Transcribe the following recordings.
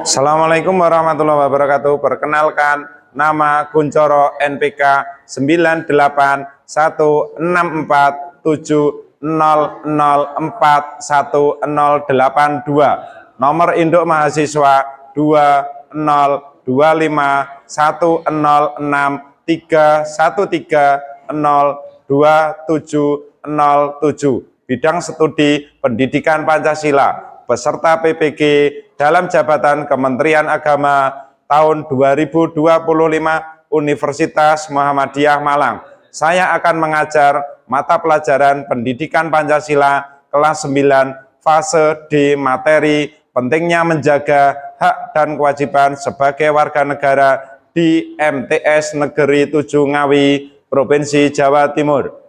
Assalamualaikum warahmatullahi wabarakatuh. Perkenalkan, nama Kuncoro NPK 98164004182. Nomor induk mahasiswa 20251063130707. Bidang studi Pendidikan Pancasila. Peserta PPG dalam jabatan Kementerian Agama tahun 2025 Universitas Muhammadiyah Malang. Saya akan mengajar mata pelajaran Pendidikan Pancasila kelas 9 fase D materi pentingnya menjaga hak dan kewajiban sebagai warga negara di MTS Negeri 7 Ngawi, Provinsi Jawa Timur.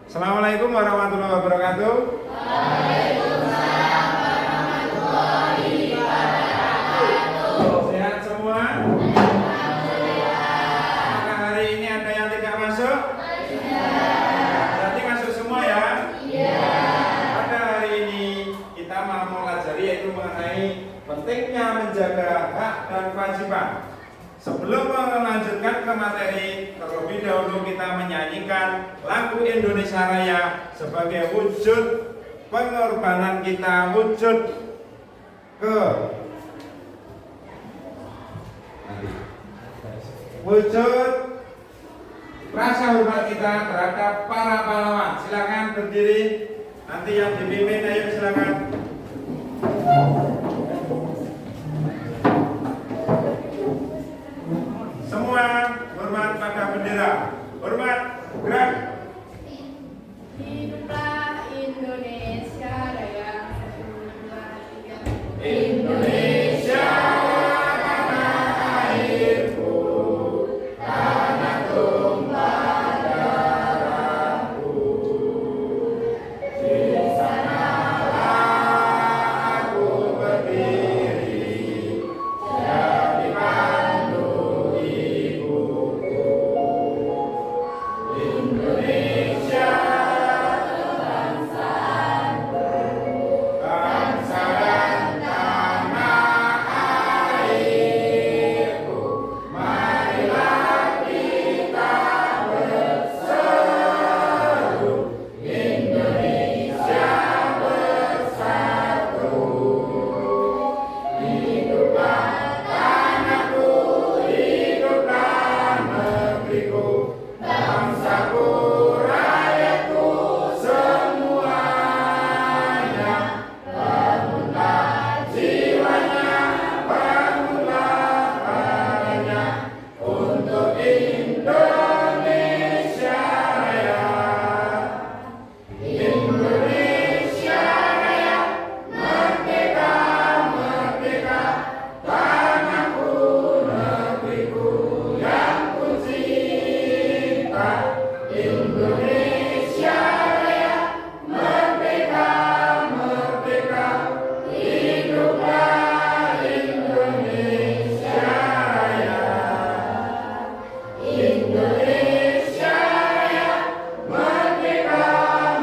Assalamualaikum warahmatullahi wabarakatuh. Waalaikumsalam warahmatullahi wabarakatuh. Sehat semua? Apakah hari ini ada yang tidak masuk? Iya. Berarti masuk semua ya? Iya. Pada hari ini kita mau mempelajari yaitu mengenai pentingnya menjaga hak dan kewajiban. Sebelum melanjutkan ke materi, terlebih dahulu kita menyanyikan lagu Indonesia Raya sebagai wujud pengorbanan kita, wujud rasa hormat kita terhadap para pahlawan. Silakan berdiri. Nanti yang dipimpin, ayo silakan. Semua hormat pada bendera. Hormat, gerak. Hiduplah Indonesia Raya. 1, 2, 3. Indonesia tanah airku, tanah tumpah darahku. Di sanalah aku berdiri, jadi pandu ibuku. Indonesia bangsa dan tanah airku, marilah kita berseru, Indonesia bersatu. Hiduplah tanahku, hiduplah negeriku, bangsaku, rakyatku semuanya. Bangunlah jiwanya, bangunlah parahnya untuk Indonesia Raya. Indonesia Raya, merdeka, merdeka, tanahku, negeriku yang ku cinta. Indonesia Raya, merdeka, merdeka, hiduplah Indonesia Raya. Indonesia Raya, merdeka,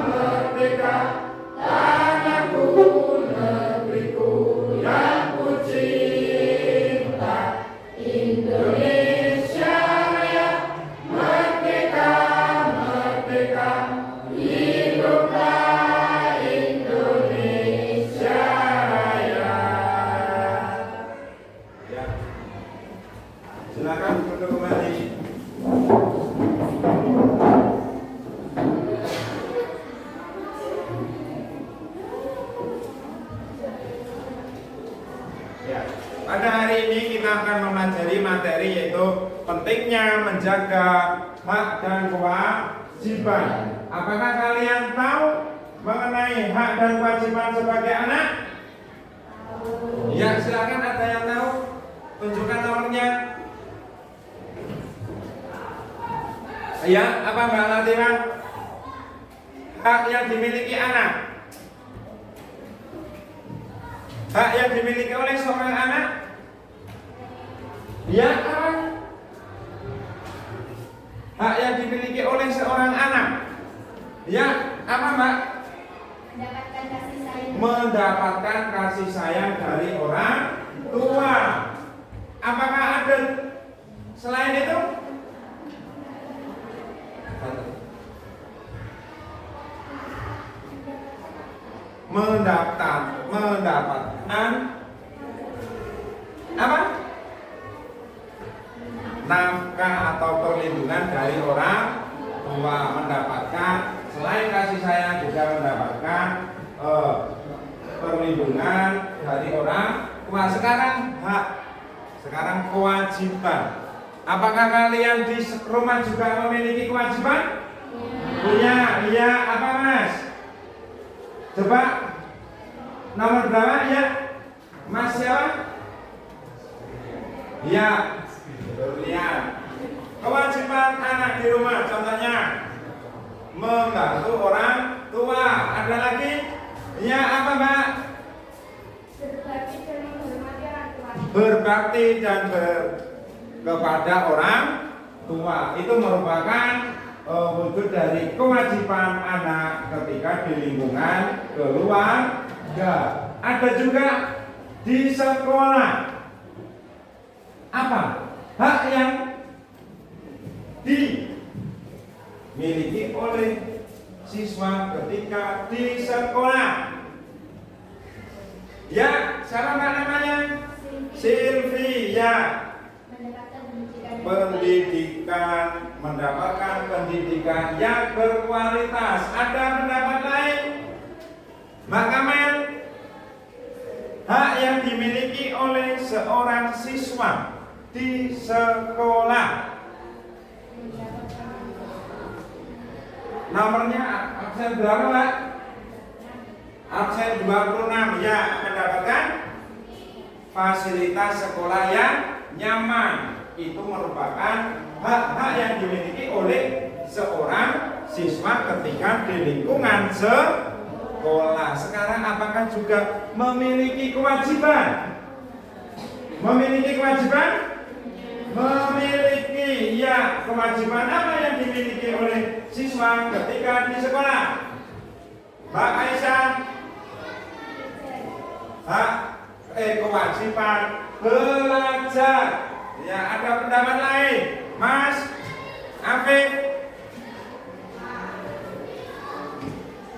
merdeka, tanahku, negeriku yang ku cinta. Indonesia Raya, merdeka, merdeka, hiduplah Indonesia Raya. Ya. Silakan duduk kembali. Ya. Pada hari ini kita akan mempelajari materi yaitu pentingnya menjaga hak dan kewajiban. Apakah kalian tahu mengenai hak dan kewajiban sebagai anak? Ya, silakan, ada yang tahu? Tunjukkan nomornya. Ya, apa Mbak Latifah? Hak yang dimiliki anak. Hak yang dimiliki oleh seorang anak. Ya, apa? Hak yang dimiliki oleh seorang anak. Ya, apa Mbak? Mendapatkan kasih sayang. mendapatkan kasih sayang dari orang tua. Apakah ada selain itu? Mendapatkan apa? Nafkah atau perlindungan dari orang tua. Mendapatkan selain kasih sayang juga mendapatkan perlindungan dari orang tua. Sekarang hak, sekarang kewajiban. Apakah kalian di rumah juga memiliki kewajiban? Punya, iya. Apa Mas? Coba nomor berapa ya? Mas siapa? Iya, Berlian. Kewajiban anak di rumah contohnya membantu orang tua. Ada lagi? Iya, apa Mbak? Berbakti dan menghormati orang tua. Berbakti dan kepada orang tua. Itu merupakan wujud dari kewajiban anak ketika di lingkungan keluarga. Ada juga di sekolah. Apa? Hak yang dimiliki oleh siswa ketika di sekolah. Ya, siapa Mbak namanya? Sylvia. Pendidikan, mendapatkan pendidikan yang berkualitas. Ada pendapat lain? Mbak Kamel, hak yang dimiliki oleh seorang siswa di sekolah. Nomornya absen berapa Mbak? Absen 26. Ya, mendapatkan fasilitas sekolah yang nyaman. Itu merupakan hak-hak yang dimiliki oleh seorang siswa ketika di lingkungan sekolah. Sekarang apakah juga memiliki kewajiban? Memiliki kewajiban? Memiliki, ya. Kewajiban apa yang dimiliki oleh siswa ketika di sekolah? Mbak Aisyah, hak kewajiban belajar. Ya, ada pendapat lain? Mas Afif,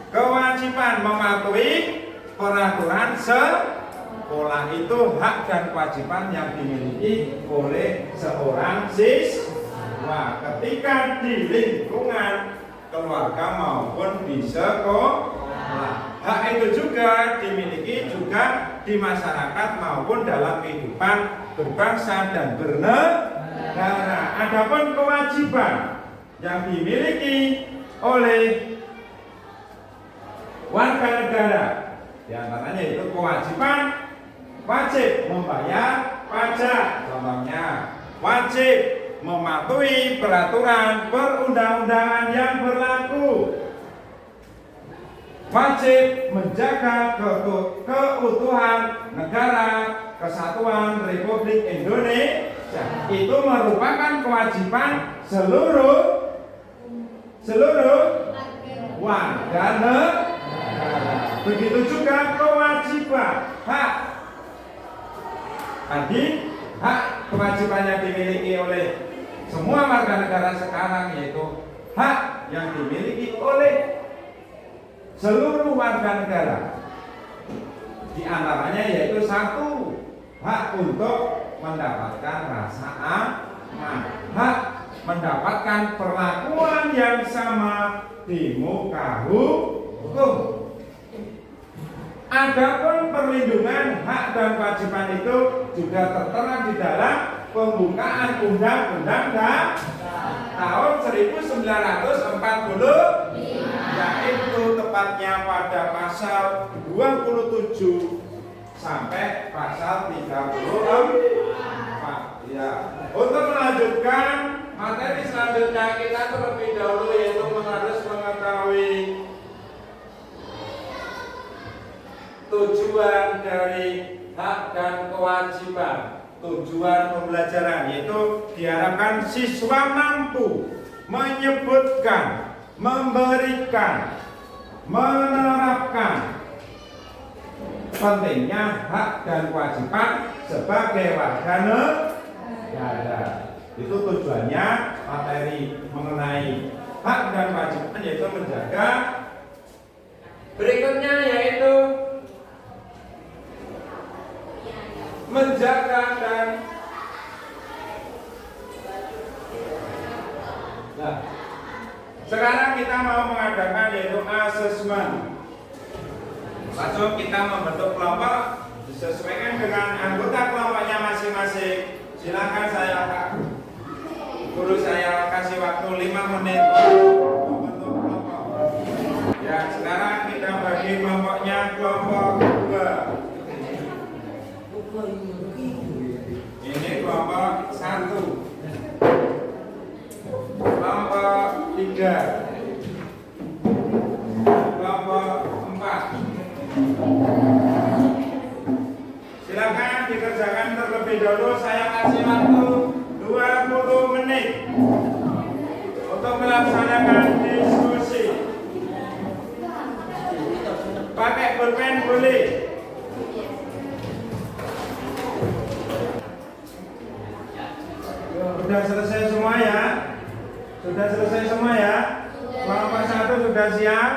kewajiban mematuhi peraturan sekolah. Itu hak dan kewajiban yang dimiliki oleh seorang siswa ketika di lingkungan keluarga maupun di sekolah. Hak itu juga dimiliki juga di masyarakat maupun dalam kehidupan berbangsa dan bernegara. Adapun kewajiban yang dimiliki oleh warga negara, di antaranya itu kewajiban wajib membayar pajak, contohnya wajib mematuhi peraturan perundang-undangan yang berlaku, wajib menjaga keutuhan negara Kesatuan Republik Indonesia. Itu merupakan kewajiban seluruh warga negara. Begitu juga kewajiban hak. Tadi hak kewajiban yang dimiliki oleh semua warga negara sekarang, yaitu hak yang dimiliki oleh seluruh warga negara. Di antaranya yaitu satu, hak untuk mendapatkan rasa aman, hak mendapatkan perlakuan yang sama di muka hukum. Adapun perlindungan hak dan kewajiban itu juga tertera di dalam pembukaan Undang-Undang tahun 1940, yaitu tepatnya pada pasal 27 sampai pasal 34. Ya. Untuk melanjutkan materi selanjutnya, kita terlebih dahulu yaitu harus mengetahui tujuan dari hak dan kewajiban. Tujuan pembelajaran yaitu diharapkan siswa mampu menyebutkan, memberikan, menerapkan pentingnya hak dan kewajiban sebagai warga negara. Itu tujuannya materi mengenai hak dan kewajiban, yaitu menjaga. Berikutnya yaitu menjaga dan sekarang kita mau mengadakan yaitu asesmen. Langsung kita membentuk kelompok disesuaikan dengan anggota kelompoknya masing-masing. Silakan saya guru saya kasih waktu 5 menit untuk membentuk kelompok. Ya, sekarang kita bagi kelompoknya kelompok 2. Ini kelompok 1, kelompok 3, kelompok 4. Silakan dikerjakan terlebih dahulu. Saya kasih waktu 20 menit untuk melaksanakan diskusi. Pakai pulpen boleh. Sudah selesai semua ya? Sudah selesai semua ya? Kelompok 1 sudah siap?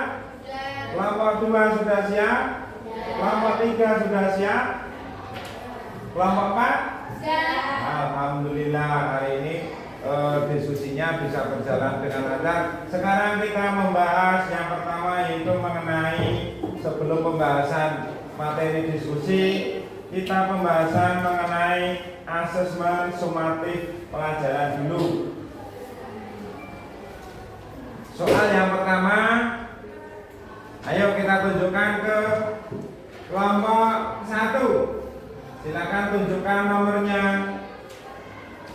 Kelompok 2 sudah siap? Kelompok 3 sudah siap? Kelompok 4? Alhamdulillah hari ini diskusinya bisa berjalan dengan lancar. Sekarang kita membahas yang pertama, yaitu mengenai sebelum pembahasan materi diskusi, kita pembahasan mengenai asesmen sumatif pelajaran dulu. Soal yang pertama, ayo kita tunjukkan ke kelompok 1. Silakan tunjukkan nomornya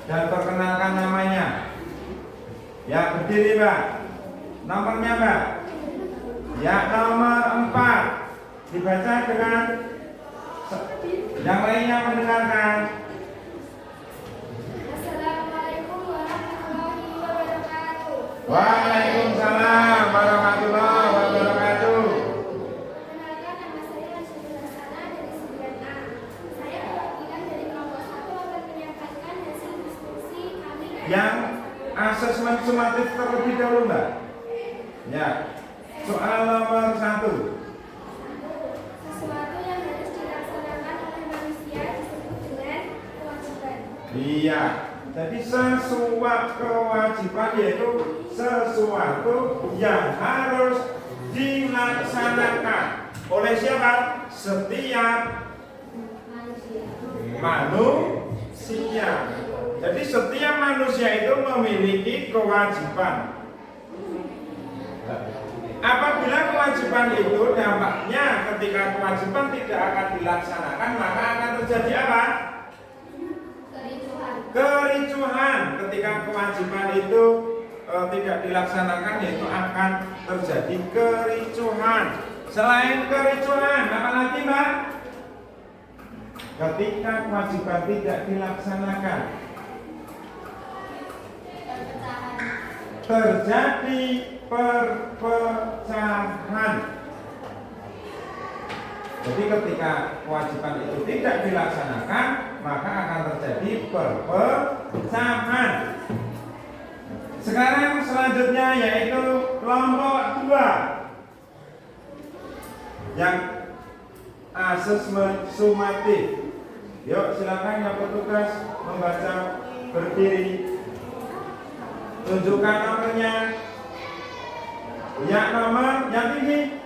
dan perkenalkan namanya. Ya, berdiri Mbak. Nomornya Mbak. Ya, nomor 4. Dibaca dengan yang lainnya mendengarkan. Assalamualaikum warahmatullahi wabarakatuh. Waalaikumsalam warahmatullahi wabarakatuh. Perkenalkan, nama saya Rasyidul Hasanah dari 9A. Saya perwakilan dari kelompok 1 akan menyampaikan hasil diskusi kami. Yang asesmen sumatif terlebih dahulu Mbak. Ya. Soal nomor 1. Sesuatu yang harus dilaksanakan oleh manusia disebut dengan kewajiban. Iya. Jadi sesuatu kewajiban yaitu sesuatu yang harus dilaksanakan oleh siapa? Setiap manusia. Jadi setiap manusia itu memiliki kewajiban. Apabila kewajiban itu dampaknya ketika kewajiban tidak akan dilaksanakan, maka akan terjadi apa? Kericuhan. Ketika kewajiban itu tidak dilaksanakan, yaitu akan terjadi kericuhan. Selain kericuhan, apa lagi Mbak? Ketika kewajiban tidak dilaksanakan, terjadi perpecahan. Jadi ketika kewajiban itu tidak dilaksanakan, maka akan terjadi perpecahan. Sekarang selanjutnya yaitu kelompok 2 yang asesmen sumatif. Yuk silakan yang bertugas membaca, berdiri. Tunjukkan nomornya. Ya, nomor yang tinggi.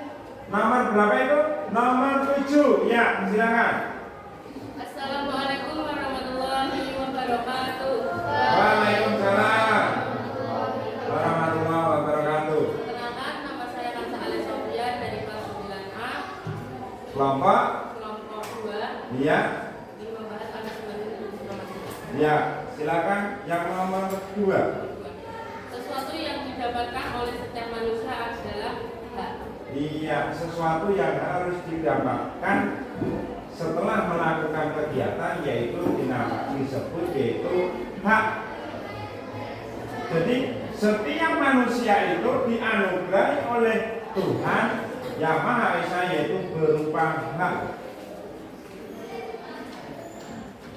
Nomor berapa itu? Nomor 7. Ya, silakan. Assalamualaikum warahmatullahi wabarakatuh. Waalaikumsalam warahmatullahi wabarakatuh. Perkenalkan, nama saya Kansa Ali Sofian dari kelas 9A. Kelompok? Kelompok 2. Iya. Ingin membahas asesmen sumatif. Ya, silakan yang nomor 2. Sesuatu yang didapatkan oleh setiap manusia adalah hak. Iya, sesuatu yang harus didapatkan setelah melakukan kegiatan, yaitu disebut yaitu hak. Jadi setiap manusia itu dianugerahi oleh Tuhan yang Maha Esa, yaitu berupa hak.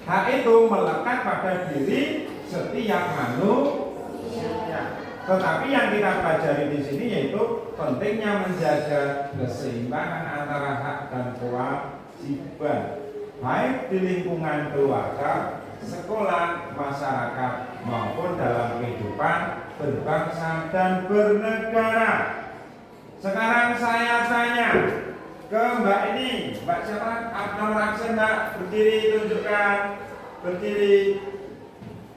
Hak itu melekat pada diri setiap manusia. Tetapi yang kita pelajari di sini yaitu pentingnya menjaga keseimbangan antara hak dan kewajiban, baik di lingkungan keluarga, sekolah, masyarakat, maupun dalam kehidupan berbangsa dan bernegara. Sekarang saya tanya ke Mbak ini, Mbak siapa? Nomor absen Mbak, berdiri, tunjukkan. Berdiri.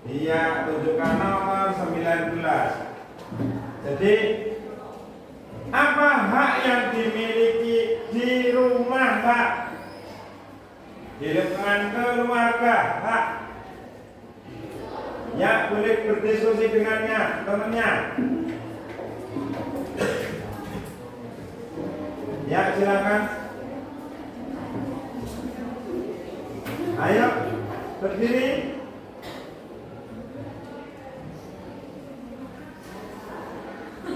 Iya, tunjukkan nomor 19. Jadi apa hak yang dimiliki di rumah, Mbak? Di lingkungan keluarga, hak. Ya, boleh berdiskusi dengannya, temannya. Ya, silakan. Ayo, berdiri.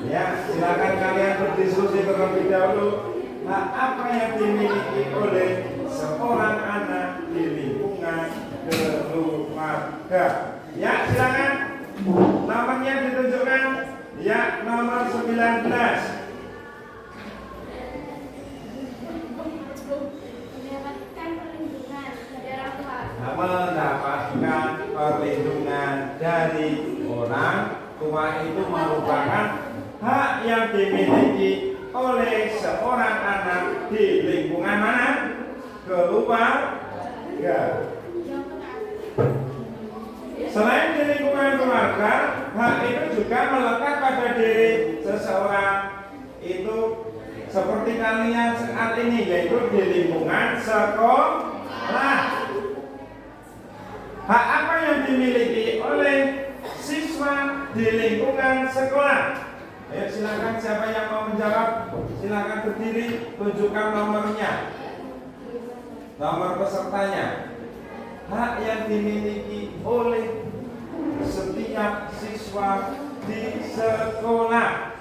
Ya, silakan kalian berdiskusi terlebih dahulu. Hak apa yang dimiliki oleh seorang anak di lingkungan keluarga? Ya, silakan. Nomornya ditunjukkan. Ya, nomor 19. Mendapatkan perlindungan dari orang tua itu merupakan hak yang dimiliki oleh seorang anak di lingkungan mana? Keluarga. Selain di lingkungan keluarga, hak itu juga melekat pada diri seseorang. Itu seperti kalian saat ini, yaitu di lingkungan sekolah. Hak apa yang dimiliki oleh siswa di lingkungan sekolah? Ayo silakan, siapa yang mau menjawab? Silakan berdiri, tunjukkan nomornya, nomor pesertanya. Hak yang dimiliki oleh setiap siswa di sekolah.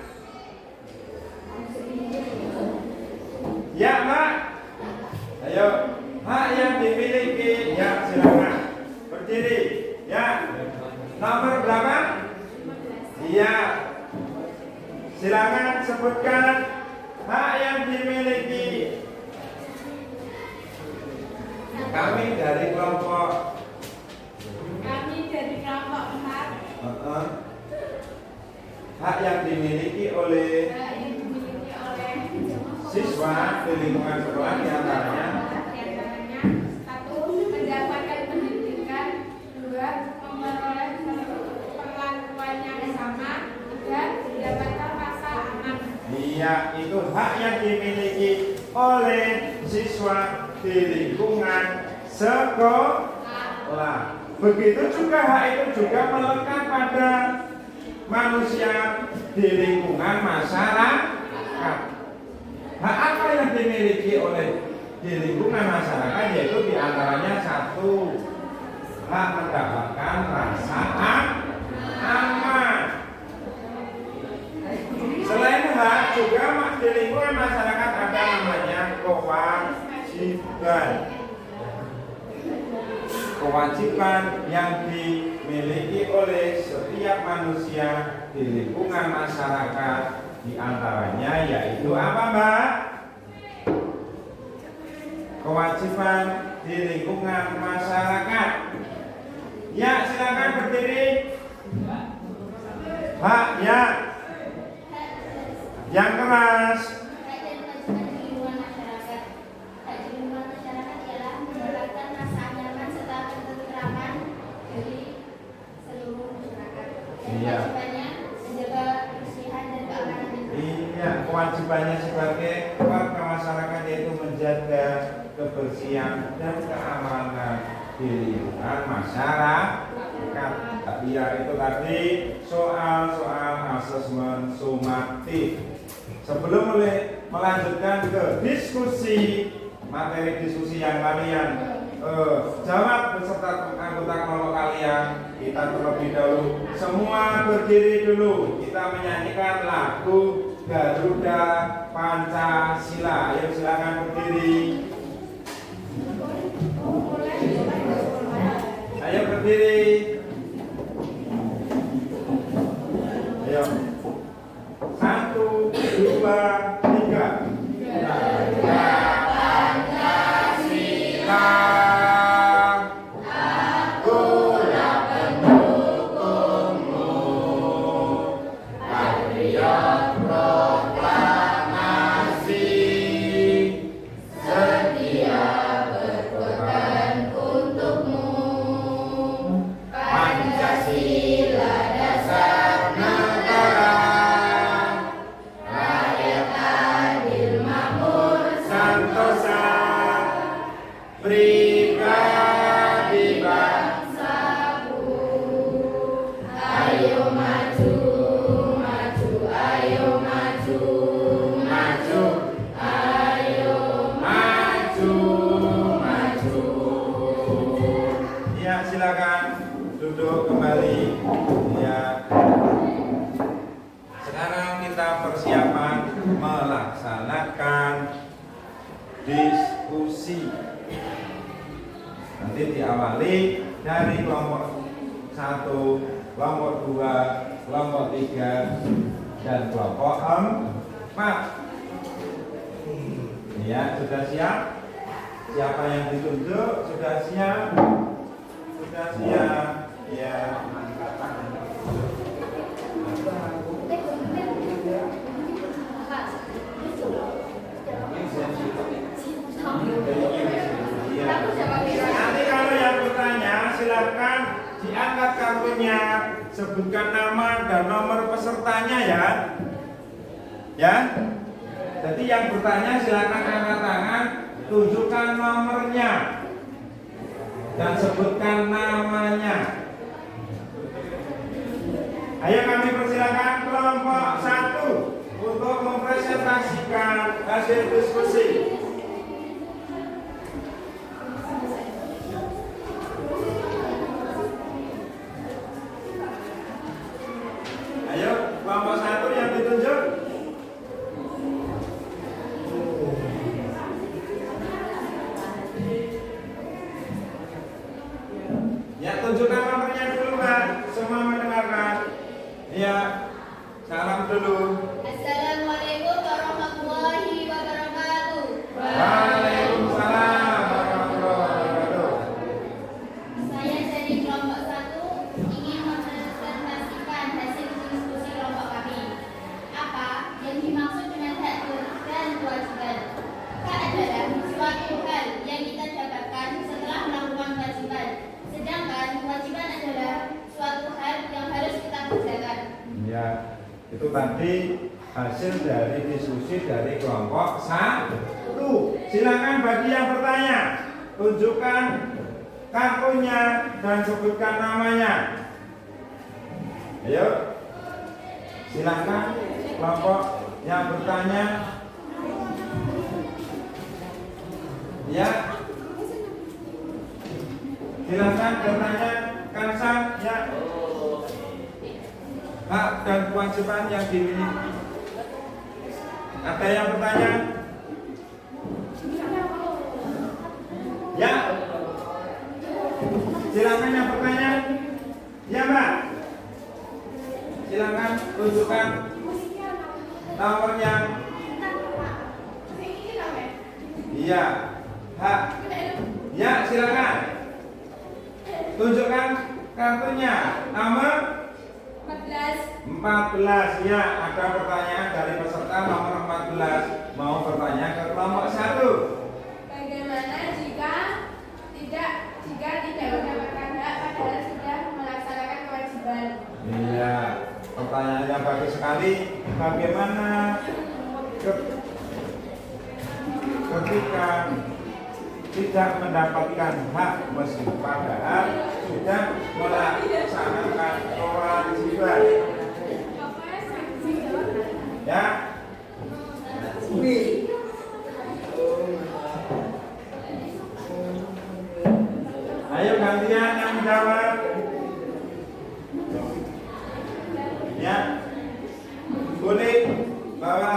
Ya, Mbak. Ayo, hak yang dimiliki, ya silakan berdiri. Ya, nomor berapa? Iya. Silakan sebutkan hak yang dimiliki. Kami dari kelompok 4. Hak yang dimiliki oleh siswa di lingkungan sekolah diantaranya: 1. Mendapatkan pendidikan. 2. Memperoleh perlakuan yang sama. 3. Mendapatkan rasa aman. Iya, itu hak yang dimiliki oleh siswa di lingkungan sekolah. Begitu juga hak itu juga melekat pada manusia di lingkungan masyarakat. Hak apa yang dimiliki oleh di lingkungan masyarakat, yaitu diantaranya 1. Hak mendapatkan rasa aman. Selain hak, juga di lingkungan masyarakat ada namanya kewajiban. Kewajiban yang dimiliki oleh setiap manusia di lingkungan masyarakat diantaranya yaitu apa, Mbak? Kewajiban di lingkungan masyarakat. Ya, silakan berdiri. Hak ya. Yang keras. Hak dan kewajiban di lingkungan masyarakat. Hak di lingkungan masyarakat ialah mendapatkan rasa nyaman serta ketentraman dari seluruh masyarakat. Dan Iya. kewajibannya menjaga kebersihan dan keamanan lingkungan. Iya, kewajibannya sebagai warga masyarakat yaitu menjaga kebersihan dan keamanan di lingkungan masyarakat. Iya, itu tadi soal-soal asesmen sumatif. Sebelum melanjutkan ke diskusi, materi diskusi yang kalian jawab beserta anggota kelompok kalian, kita terlebih dahulu semua berdiri dulu. Kita menyanyikan lagu Garuda Pancasila. Ayo silakan berdiri. Ayo berdiri. Ayo. 1, 2, 3. Garuda Pancasila. Akulah pendukungmu. Patriot proklamasi. Setia berkorban untukmu. Pancasila dasar negara. Rakyat adil makmur santosa. Pribadi bangsaku. Ayo maju, maju, ayo maju, maju, ayo maju, maju. Ya, silakan duduk kembali. Ya. Sekarang kita persiapan melaksanakan diskusi. Nanti diawali dari kelompok 1, kelompok 2, kelompok 3, dan kelompok 4. Ya, sudah siap? Siapa yang ditunjuk? Sudah siap? Sudah siap? Ya. Nanti kalau yang bertanya silakan diangkat kartunya, sebutkan nama dan nomor pesertanya ya. Ya. Jadi yang bertanya silakan angkat tangan, tunjukkan nomornya dan sebutkan namanya. Ayo kami persilakan kelompok 1 untuk mempresentasikan hasil diskusi. Ayo, kelompok 1 yang ditunjuk. Ya, tunjukkan nomornya dulu, Pak. Semua mendengarkan. Ya, salam dulu. Assalamualaikum warahmatullahi wabarakatuh. Waalaikumsalam warahmatullahi wabarakatuh. Saya dari kelompok 1 ingin mempresentasikan hasil diskusi kelompok kami. Apa yang dimaksud dengan hak dan kewajiban? Hak adalah suatu hal yang kita dapatkan setelah melakukan kewajiban. Sedangkan kewajiban adalah suatu hal yang harus kita kerjakan. Ya, itu tadi hasil dari diskusi dari kelompok 1. Silakan bagi yang bertanya, tunjukkan kartunya dan sebutkan namanya. Ayo, silakan kelompok yang bertanya. Ya, silakan bertanya. Kansan, ya. Hak dan kewajiban yang dimiliki. Ada yang bertanya? Ya. Silakan yang bertanya. Ya, Mbak. Silakan tunjukkan nomornya. Iya. Hak. Ya, silakan. Tunjukkan kartunya. Nomor 14. Ya, ada pertanyaan dari peserta nomor 14 mau bertanya ke kelompok 1. Bagaimana jika tidak mendapatkan hak padahal sudah melaksanakan kewajiban? Iya, pertanyaannya bagus sekali. Bagaimana ketika tidak mendapatkan hak meski padahal sudah melaksanakan kewajiban? Ya. Ayo gantian yang menjawab. Ya. Boleh bawa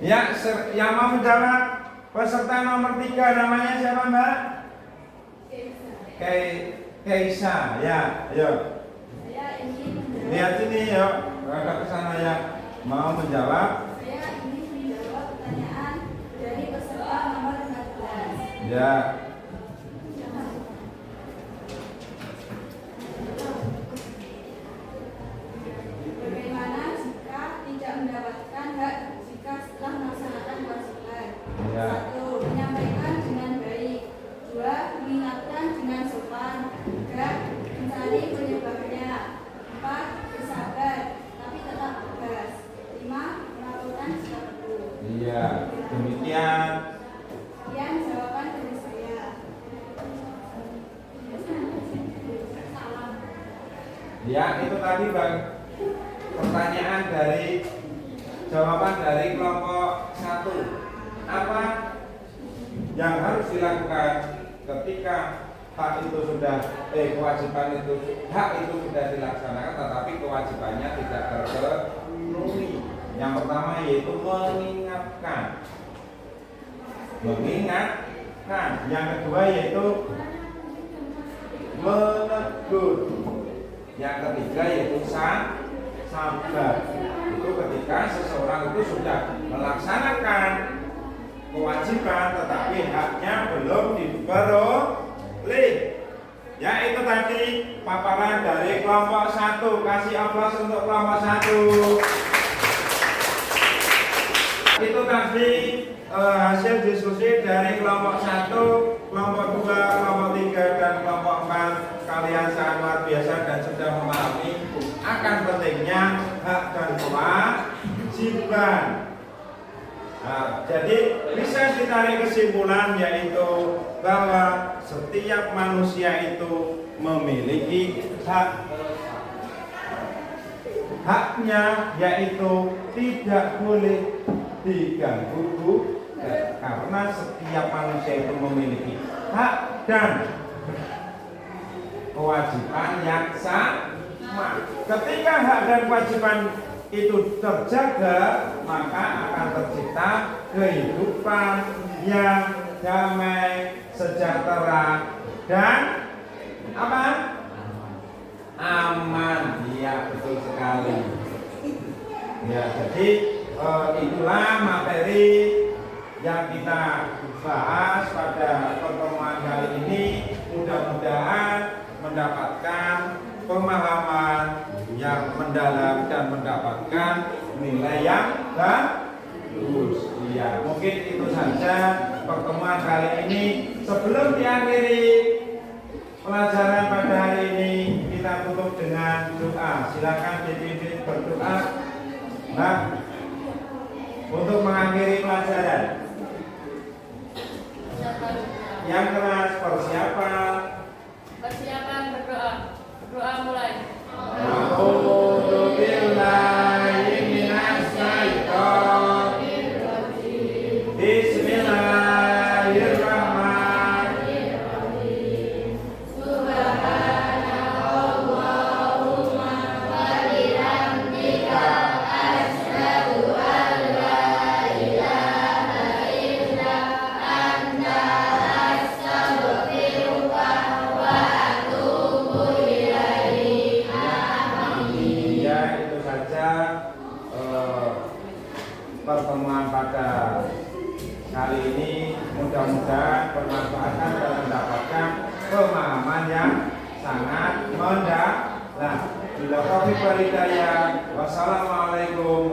Ya, yang mau menjawab peserta nomor 3 namanya siapa Mbak? Keisa. Ya, ayo. Saya ingin menjawab. Lihat sini yuk, agak ke sana ya. Mau menjawab? Saya ingin menjawab pertanyaan dari peserta nomor 14. Ya. Bagaimana jika tidak mendapatkan hak jika setelah melaksanakan kewajiban? Ya. 1. Menyampaikan dengan baik. 2. Mengingatkan dengan sopan. 3. Mencari penyebabnya. 4. Bersabar tapi tetap tegas. 5. Melakukan jika perlu. Iya, demikian. Sekian jawaban dari saya. Ya, itu tadi Bang. Pertanyaan dari jawaban dari kelompok 1. Apa yang harus dilakukan ketika hak itu sudah kewajiban itu hak itu sudah dilaksanakan tetapi kewajibannya tidak terpenuhi? Yang pertama yaitu mengingatkan. Yang kedua yaitu menegur. Yang ketiga yaitu sabar. Itu ketika seseorang itu sudah melaksanakan kewajiban tetapi haknya belum diperoleh. Ya, itu tadi paparan dari kelompok 1. Kasih aplaus untuk kelompok 1. Itu tadi hasil diskusi dari kelompok 1, kelompok 2, kelompok 3, dan kelompok 4. Kalian sangat luar biasa dan sudah memahami akan pentingnya hak dan kewajiban. Nah, jadi bisa ditarik kesimpulan yaitu bahwa setiap manusia itu memiliki haknya, yaitu tidak boleh diganggu karena setiap manusia itu memiliki hak dan kewajiban yang sama. Ketika hak dan kewajiban itu terjaga, maka akan tercipta kehidupan yang damai, sejahtera, dan apa? Aman. Iya, betul sekali. Ya, jadi itulah materi yang kita bahas pada pertemuan kali ini. Mudah-mudahan mendapatkan pemahaman yang mendalam dan mendapatkan nilai yang bagus. Ya, mungkin itu saja pertemuan kali ini. Sebelum diakhiri pelajaran pada hari ini, kita tutup dengan doa. Silakan dipimpin berdoa, nah, untuk mengakhiri pelajaran. Yang keras persiapan. Persiapan berdoa. Berdoa mulai. A'udzu billahi minasy syaithanir rajim. Bismillahirrahmanirrahim. Subhanallahumma wa bihamdika asyhadu an la ilaha illa anta astaghfiruka wa atubu ilaik. Ya, itu saja pertemuan pada kali ini. Mudah-mudahan bermanfaat dan mendapatkan pemahaman yang sangat mendalam. Bila taufiq wal hidayah. Wassalamualaikum